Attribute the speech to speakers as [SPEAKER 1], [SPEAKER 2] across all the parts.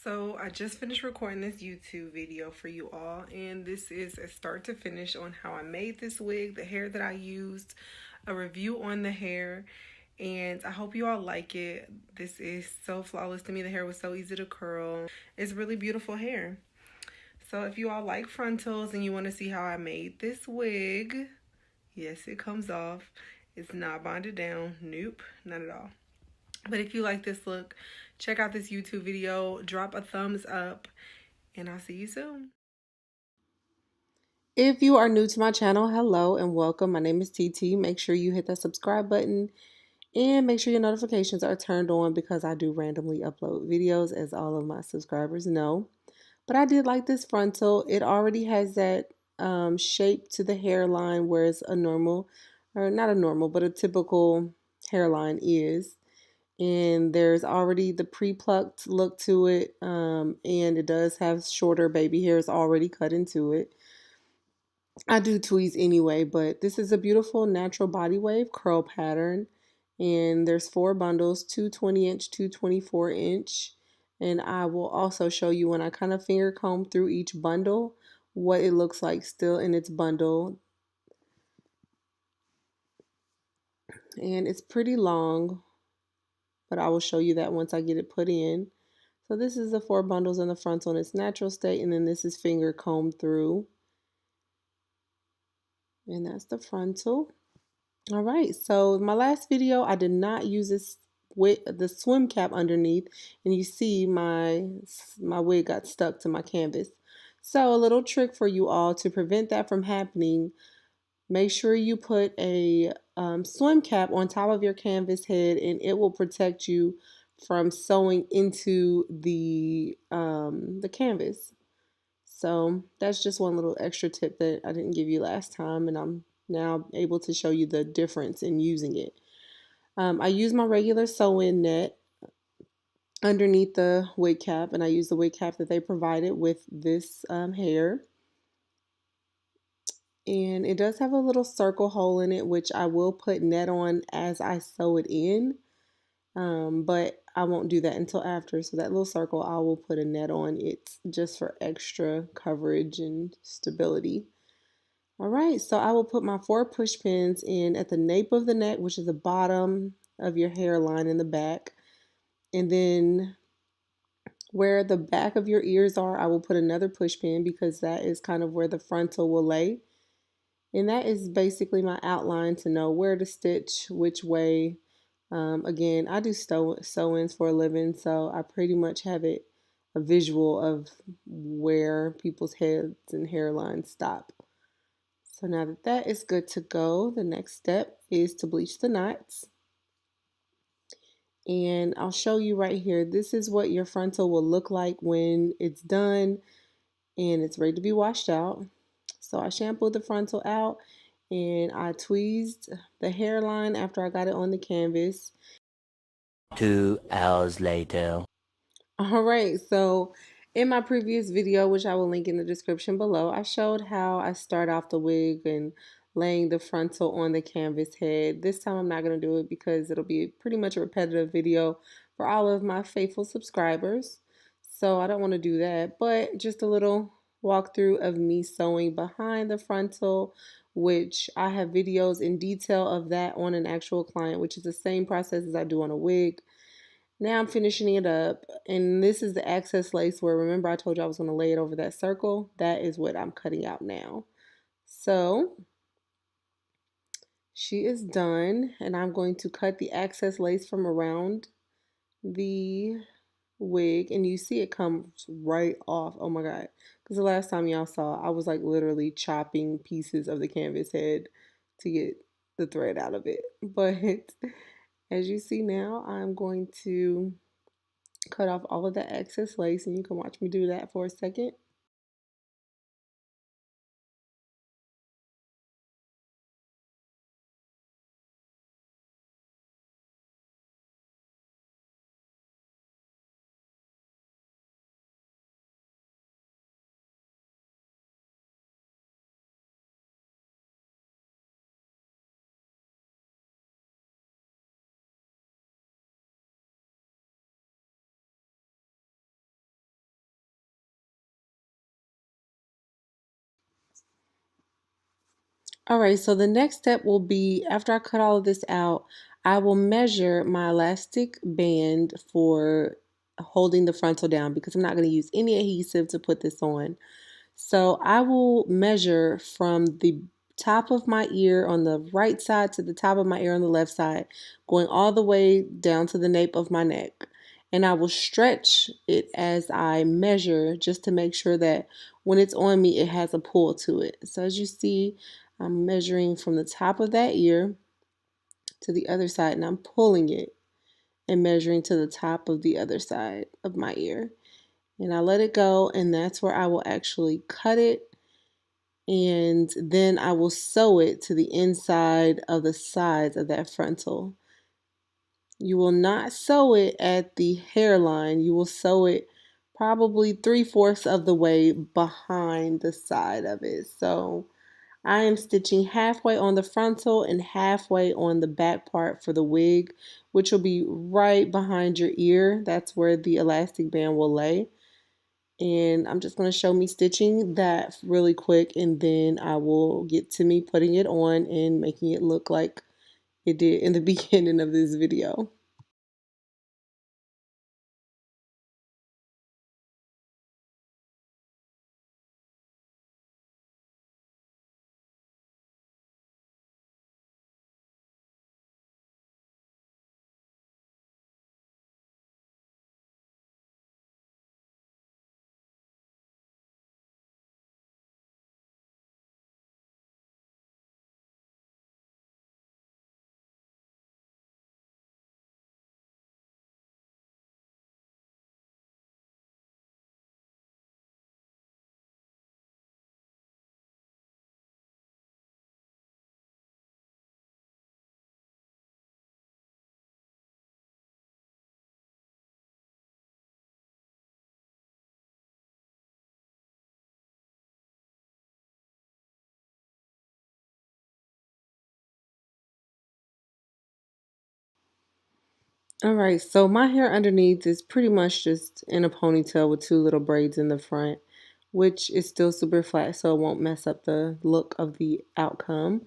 [SPEAKER 1] So I just finished recording this YouTube video for you all, and this is a start to finish on how I made this wig, the hair that I used, a review on the hair, and I hope you all like it. This is so flawless to me. The hair was so easy to curl. It's really beautiful hair. So if you all like frontals and you want to see how I made this wig, yes, it comes off. It's not bonded down. Nope, not at all. But if you like this look, check out this YouTube video, drop a thumbs up, and I'll see you soon. If you are new to my channel, hello and welcome. My name is TT. Make sure you hit that subscribe button and make sure your notifications are turned on because I do randomly upload videos, as all of my subscribers know. But I did like this frontal. It already has that shape to the hairline, whereas a normal, or not a normal, but a typical hairline is. And there's already the pre-plucked look to it, and it does have shorter baby hairs already cut into it. I do tweeze anyway, but this is a beautiful natural body wave curl pattern, and there's 4 bundles, two 20-inch, two 24-inch, and I will also show you when I kind of finger comb through each bundle what it looks like still in its bundle. And it's pretty long, but I will show you that once I get it put in. So this is the 4 bundles in the frontal in its natural state, and then this is finger combed through. And that's the frontal. All right, so my last video, I did not use this with the swim cap underneath, and you see my wig got stuck to my canvas. So a little trick for you all to prevent that from happening, make sure you put a swim cap on top of your canvas head, and it will protect you from sewing into the canvas. So that's just one little extra tip that I didn't give you last time, and I'm now able to show you the difference in using it. I use my regular sew-in net underneath the wig cap, and I use the wig cap that they provided with this hair. And it does have a little circle hole in it, which I will put net on as I sew it in. But I won't do that until after. So that little circle, I will put a net on it just for extra coverage and stability. All right, so I will put my 4 push pins in at the nape of the neck, which is the bottom of your hairline in the back. And then where the back of your ears are, I will put another push pin because that is kind of where the frontal will lay. And that is basically my outline to know where to stitch, which way. Again, I do sew-ins for a living, so I pretty much have a visual of where people's heads and hairlines stop. So now that that is good to go, the next step is to bleach the knots. And I'll show you right here. This is what your frontal will look like when it's done and it's ready to be washed out. So I shampooed the frontal out and I tweezed the hairline after I got it on the canvas.
[SPEAKER 2] 2 hours later.
[SPEAKER 1] All right, so in my previous video, which I will link in the description below, I showed how I start off the wig and laying the frontal on the canvas head. This time I'm not going to do it because it'll be pretty much a repetitive video for all of my faithful subscribers. So I don't want to do that, but just a little walkthrough of me sewing behind the frontal, which I have videos in detail of that on an actual client, which is the same process as I do on a wig. Now I'm finishing it up, and this is the access lace where, remember I told you I was going to lay it over that circle? That is what I'm cutting out now. So she is done, and I'm going to cut the access lace from around the wig, and you see it comes right off. Oh my God. Because the last time y'all saw, I was like literally chopping pieces of the canvas head to get the thread out of it. But as you see now, I'm going to cut off all of the excess lace, and you can watch me do that for a second. All right, so the next step will be after I cut all of this out, I will measure my elastic band for holding the frontal down because I'm not going to use any adhesive to put this on. So I will measure from the top of my ear on the right side to the top of my ear on the left side, going all the way down to the nape of my neck. And I will stretch it as I measure just to make sure that when it's on me, it has a pull to it. So as you see, I'm measuring from the top of that ear to the other side, and I'm pulling it and measuring to the top of the other side of my ear. And I let it go, and that's where I will actually cut it, and then I will sew it to the inside of the sides of that frontal. You will not sew it at the hairline. You will sew it probably 3/4 of the way behind the side of it. So I am stitching halfway on the frontal and halfway on the back part for the wig, which will be right behind your ear. That's where the elastic band will lay. And I'm just going to show me stitching that really quick, and then I will get to me putting it on and making it look like it did in the beginning of this video. All right, so my hair underneath is pretty much just in a ponytail with two little braids in the front, which is still super flat, so it won't mess up the look of the outcome.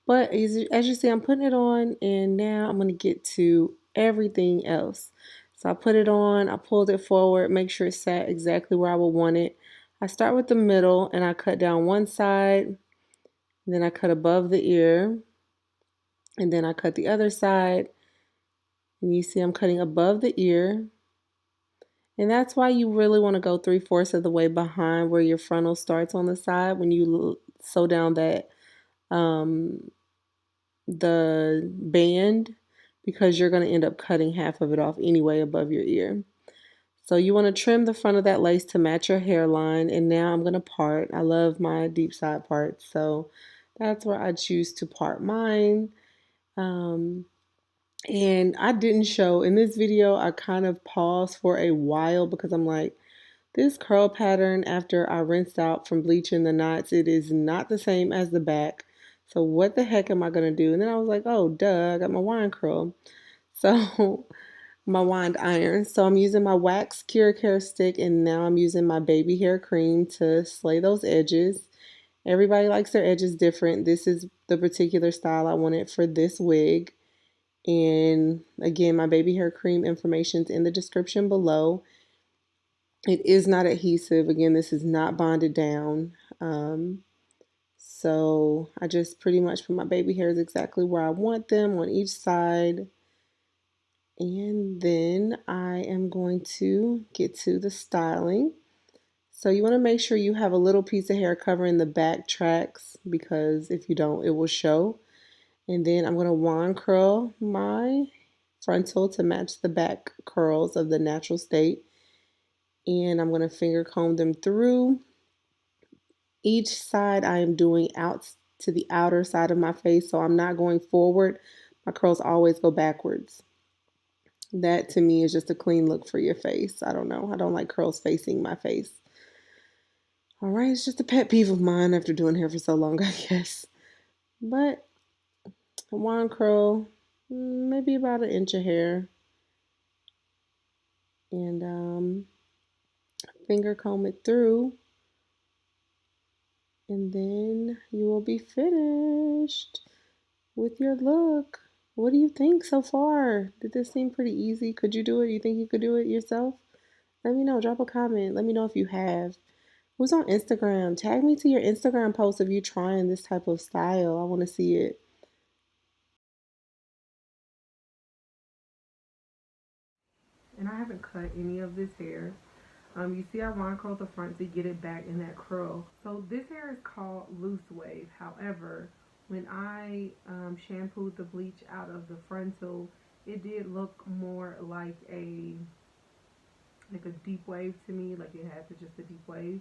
[SPEAKER 1] But as you see, I'm putting it on, and now I'm going to get to everything else. So I put it on, I pulled it forward, make sure it sat exactly where I would want it. I start with the middle, and I cut down one side, then I cut above the ear, and then I cut the other side. And you see I'm cutting above the ear. And that's why you really want to go 3/4 of the way behind where your frontal starts on the side when you sew down that um, the band, because you're going to end up cutting half of it off anyway above your ear. So you want to trim the front of that lace to match your hairline. And now I'm going to part. I love my deep side parts, so that's where I choose to part mine. Um, and I didn't show in this video, I kind of paused for a while because I'm like, this curl pattern after I rinsed out from bleaching the knots, it is not the same as the back. So what the heck am I going to do? And then I was like, oh, duh, I got my wine curl. So my wand iron. So I'm using my wax cure care stick, and now I'm using my baby hair cream to slay those edges. Everybody likes their edges different. This is the particular style I wanted for this wig. And again, my baby hair cream information is in the description below. It is not adhesive. Again, this is not bonded down. So I just pretty much put my baby hairs exactly where I want them on each side. And then I am going to get to the styling. So you want to make sure you have a little piece of hair covering the back tracks, because if you don't, it will show. And then I'm going to wand curl my frontal to match the back curls of the natural state. And I'm going to finger comb them through. Each side I am doing out to the outer side of my face, so I'm not going forward. My curls always go backwards. That to me is just a clean look for your face. I don't know. I don't like curls facing my face. All right, it's just a pet peeve of mine after doing hair for so long, I guess. But a wand curl, maybe about an inch of hair, and finger comb it through. And then you will be finished with your look. What do you think so far? Did this seem pretty easy? Could you do it? You think you could do it yourself? Let me know. Drop a comment. Let me know if you have. Who's on Instagram? Tag me to your Instagram post if you're trying this type of style. I want to see it. And I haven't cut any of this hair. You see I wine curled the front to get it back in that curl. So this hair is called loose wave. However, when I shampooed the bleach out of the frontal, it did look more like a deep wave to me, like it had just a deep wave.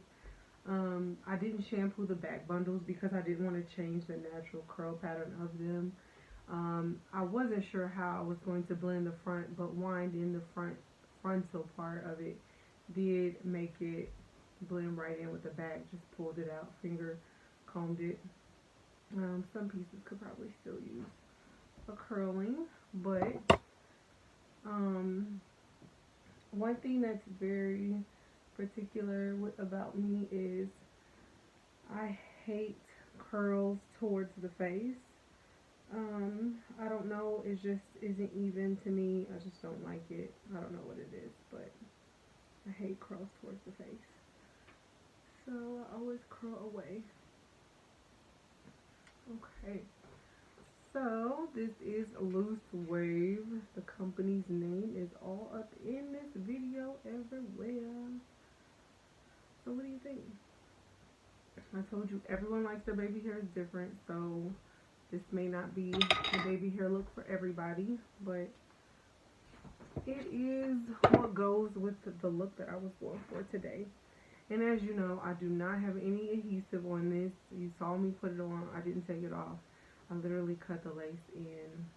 [SPEAKER 1] I didn't shampoo the back bundles because I didn't want to change the natural curl pattern of them. I wasn't sure how I was going to blend the front, but winding the frontal part of it did make it blend right in with the back. Just pulled it out, finger combed it. Some pieces could probably still use a curling, but one thing that's very particular about me is I hate curls towards the face. I don't know, it just isn't even to me. I just don't like it. I don't know what it is, but I hate curls towards the face. So I always curl away. Okay. So this is Loose Wave. The company's name is all up in this video everywhere. So what do you think? I told you everyone likes their baby hair is different, so this may not be the baby hair look for everybody, but it is what goes with the look that I was going for today. And as you know, I do not have any adhesive on this. You saw me put it on. I didn't take it off. I literally cut the lace in.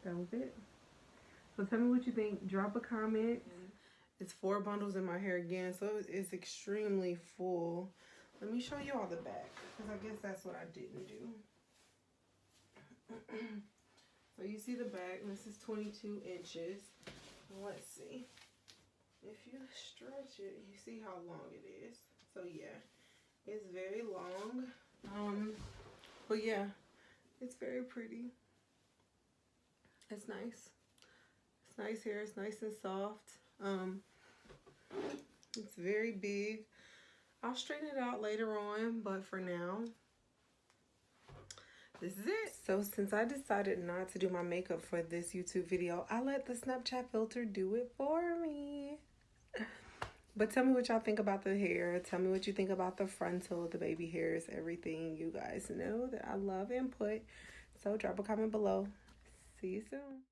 [SPEAKER 1] That was it. So tell me what you think. Drop a comment. It's 4 bundles in my hair again, so it's extremely full. Let me show you all the back, because I guess that's what I didn't do. So you see the back. This is 22 inches. Let's see. If you stretch it, you see how long it is. So yeah, it's very long. But yeah, it's very pretty. It's nice. It's nice hair. It's nice and soft. It's very big. I'll straighten it out later on, but for now, this is it. So since I decided not to do my makeup for this YouTube video, I let the Snapchat filter do it for me. But tell me what y'all think about the hair. Tell me what you think about the frontal, the baby hairs, everything. You guys know that I love input. So drop a comment below. See you soon.